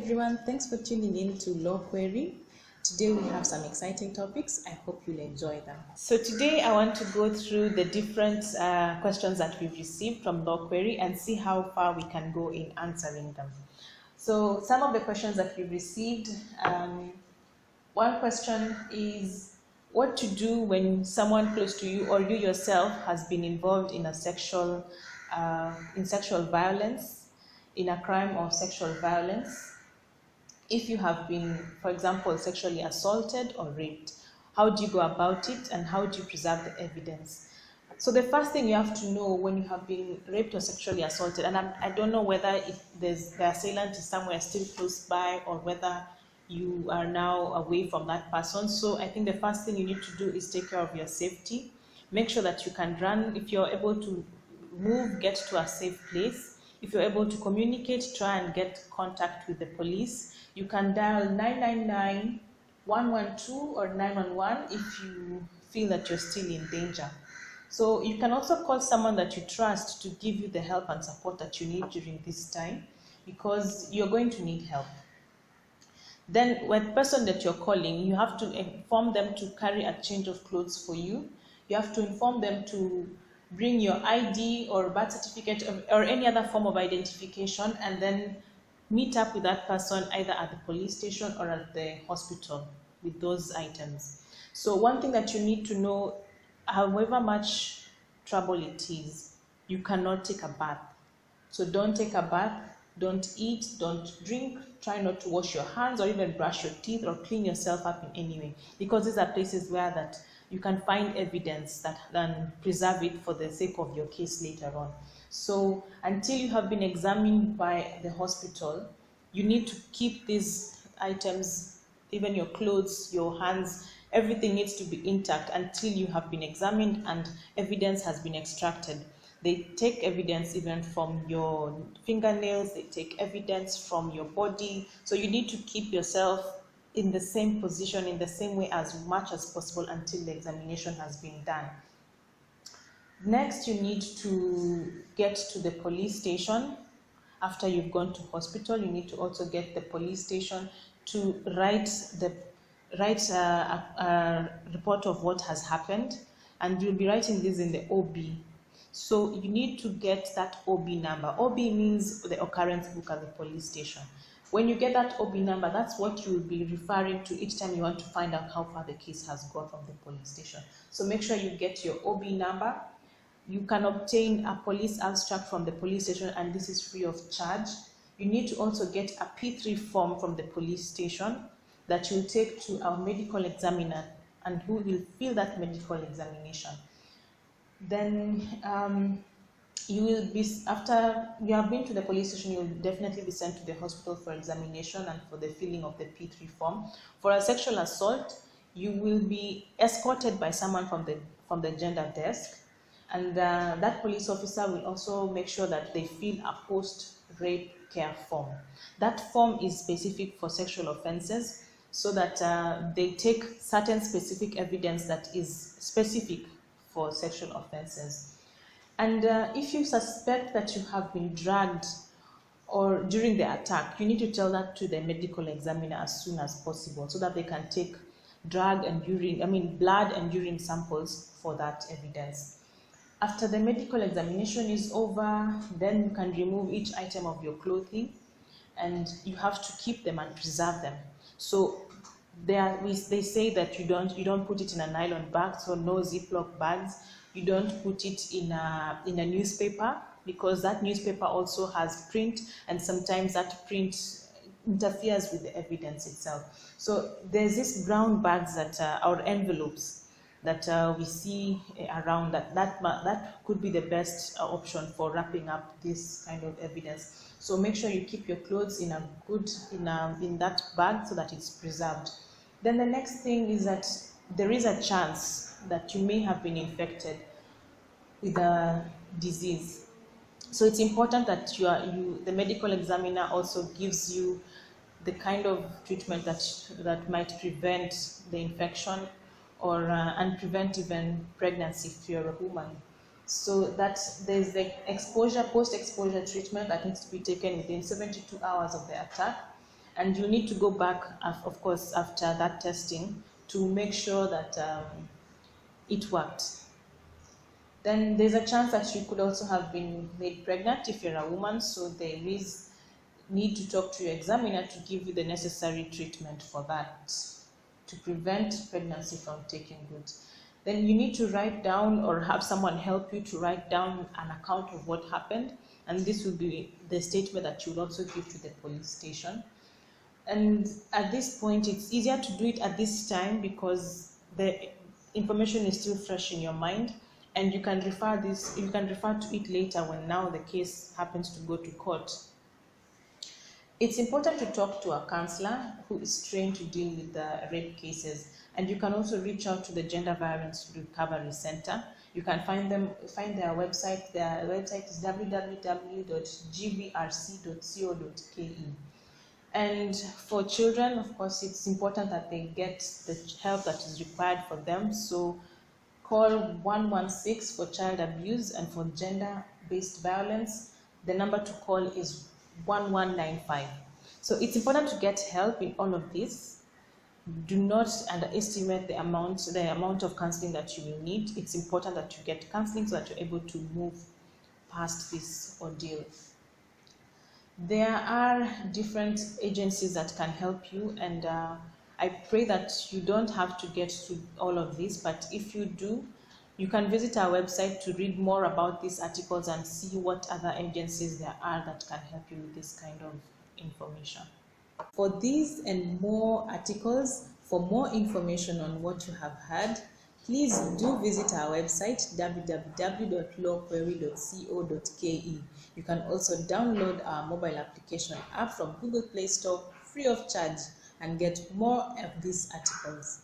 everyone, thanks for tuning in to Law Query. Today we have some exciting topics. I hope you'll enjoy them. So today I want to go through the different questions that we've received from Law Query and see how far we can go in answering them. So some of the questions that we've received, one question is what to do when someone close to you or you yourself has been involved in a sexual violence, in a crime of sexual violence. If you have been, for example, sexually assaulted or raped, how do you go about it and how do you preserve the evidence? So the first thing you have to know when you have been raped or sexually assaulted, and I don't know whether the assailant is somewhere still close by or whether you are now away from that person. So I think the first thing you need to do is take care of your safety. Make sure that you can run. If you're able to move, get to a safe place. If you're able to communicate, try and get contact with the police. You can dial 999, 112 or 911 if you feel that you're still in danger. So you can also call someone that you trust to give you the help and support that you need during this time, because you're going to need help. Then with the person that you're calling, you have to inform them to carry a change of clothes for you. You have to inform them to bring your ID or birth certificate or any other form of identification, and then meet up with that person either at the police station or at the hospital with those items. So one thing that you need to know, however much trouble it is, you cannot take a bath. So don't take a bath, don't eat, don't drink, try not to wash your hands or even brush your teeth or clean yourself up in any way, because these are places where that you can find evidence that then preserve it for the sake of your case later on. So until you have been examined by the hospital, you need to keep these items, even your clothes, your hands, everything needs to be intact until you have been examined and evidence has been extracted. They take evidence even from your fingernails, they take evidence from your body. So you need to keep yourself in the same position, in the same way as much as possible until the examination has been done. Next, you need to get to the police station. After you've gone to hospital, you need to also get the police station to write a report of what has happened, and you'll be writing this in the OB. So you need to get that OB number. OB means the occurrence book at the police station. When you get that OB number, that's what you will be referring to each time you want to find out how far the case has gone from the police station. So make sure you get your OB number. You can obtain a police abstract from the police station, and this is free of charge. You need to also get a P3 form from the police station that you'll take to our medical examiner, and who will fill that medical examination. Then you will be, after you have been to the police station, you will definitely be sent to the hospital for examination and for the filling of the P3 form. For a sexual assault, you will be escorted by someone from the gender desk, and that police officer will also make sure that they fill a post-rape care form. That form is specific for sexual offenses, so that they take certain specific evidence that is specific for sexual offenses. And if you suspect that you have been drugged or during the attack, you need to tell that to the medical examiner as soon as possible, so that they can take blood and urine samples for that evidence. After the medical examination is over, then you can remove each item of your clothing, and you have to keep them and preserve them. So they say that you don't put it in a nylon bag, so no Ziploc bags. You don't put it in a newspaper, because that newspaper also has print, and sometimes that print interferes with the evidence itself. So there's these brown bags or envelopes that we see around, that could be the best option for wrapping up this kind of evidence. So make sure you keep your clothes in that bag so that it's preserved. Then the next thing is that there is a chance that you may have been infected with a disease. So it's important that the medical examiner also gives you the kind of treatment that might prevent the infection and prevent even pregnancy if you're a woman. So that there's the post-exposure treatment that needs to be taken within 72 hours of the attack. and you need to go back, of course, after that testing to make sure that it worked. Then there's a chance that you could also have been made pregnant if you're a woman, so there is need to talk to your examiner to give you the necessary treatment for that, to prevent pregnancy from taking root. Then you need to write down or have someone help you to write down an account of what happened, and this will be the statement that you will also give to the police station. And at this point, it's easier to do it at this time because the information is still fresh in your mind, and you can refer to it later when now the case happens to go to court. It's important to talk to a counselor who is trained to deal with the rape cases, and you can also reach out to the Gender Violence Recovery Center. You can find their website. Their website is www.gvrc.co.ke. And for children, of course, it's important that they get the help that is required for them. So call 116 for child abuse, and for gender-based violence, the number to call is 1195. So it's important to get help in all of this. Do not underestimate the amount of counseling that you will need. It's important that you get counseling so that you're able to move past this ordeal. There are different agencies that can help you, and I pray that you don't have to get to all of this, but if you do, you can visit our website to read more about these articles and see what other agencies there are that can help you with this kind of information. For these and more articles, for more information on what you have heard, please do visit our website www.lawquery.co.ke. You can also download our mobile application app from Google Play Store free of charge and get more of these articles.